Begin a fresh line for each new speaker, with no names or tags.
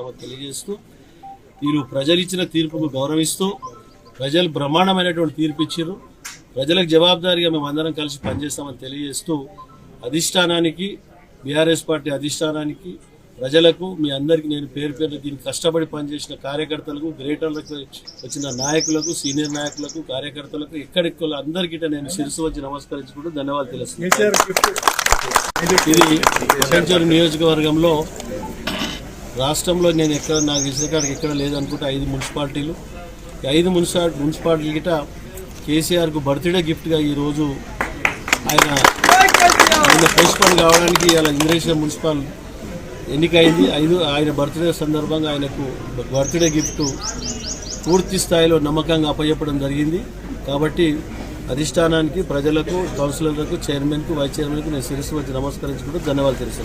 చేస్తామని తెలియజేస్తూ వీరు ప్రజలు ఇచ్చిన తీర్పుకు గౌరవిస్తూ ప్రజలు బ్రహ్మాండమైనటువంటి తీర్పు ఇచ్చారు. ప్రజలకు జవాబుదారీగా మేము అందరం కలిసి పనిచేస్తామని తెలియజేస్తూ అధిష్టానానికి, బీఆర్ఎస్ పార్టీ అధిష్టానానికి, ప్రజలకు, మీ అందరికీ నేను పేరు పేరు దీనికి కష్టపడి పనిచేసిన కార్యకర్తలకు, గ్రేటర్లకు వచ్చిన నాయకులకు, సీనియర్ నాయకులకు, కార్యకర్తలకు, ఎక్కడెక్కడ అందరికీ నేను శిరస్సు వచ్చి నమస్కరించుకుంటూ ధన్యవాదాలు తెలుస్తున్నాను. ఇది పటాన్చెరు నియోజకవర్గంలో రాష్ట్రంలో నేను ఎక్కడ నాకు ఇసుకాడికి ఎక్కడ లేదనుకుంటే 5 మున్సిపాలిటీలు. ఈ 5 మున్సిపాలిటీలు గిట కేసీఆర్కు బర్త్డే గిఫ్ట్గా ఈరోజు ఆయన పోస్ట్పోన్ కావడానికి ఇలా ఇంద్రేశ్వరం మున్సిపల్ ఎన్నికైంది. ఆయన బర్త్డే సందర్భంగా ఆయనకు బర్త్డే గిఫ్ట్ పూర్తి స్థాయిలో నమ్మకంగా అప్పచెప్పడం జరిగింది. కాబట్టి అధిష్టానానికి, ప్రజలకు, కౌన్సిలర్లకు, చైర్మన్కు, వైస్ చైర్మన్కు నేను శిరస్సు వచ్చి నమస్కరించుకుంటూ ధన్యవాదాలు తెలుస్తాను.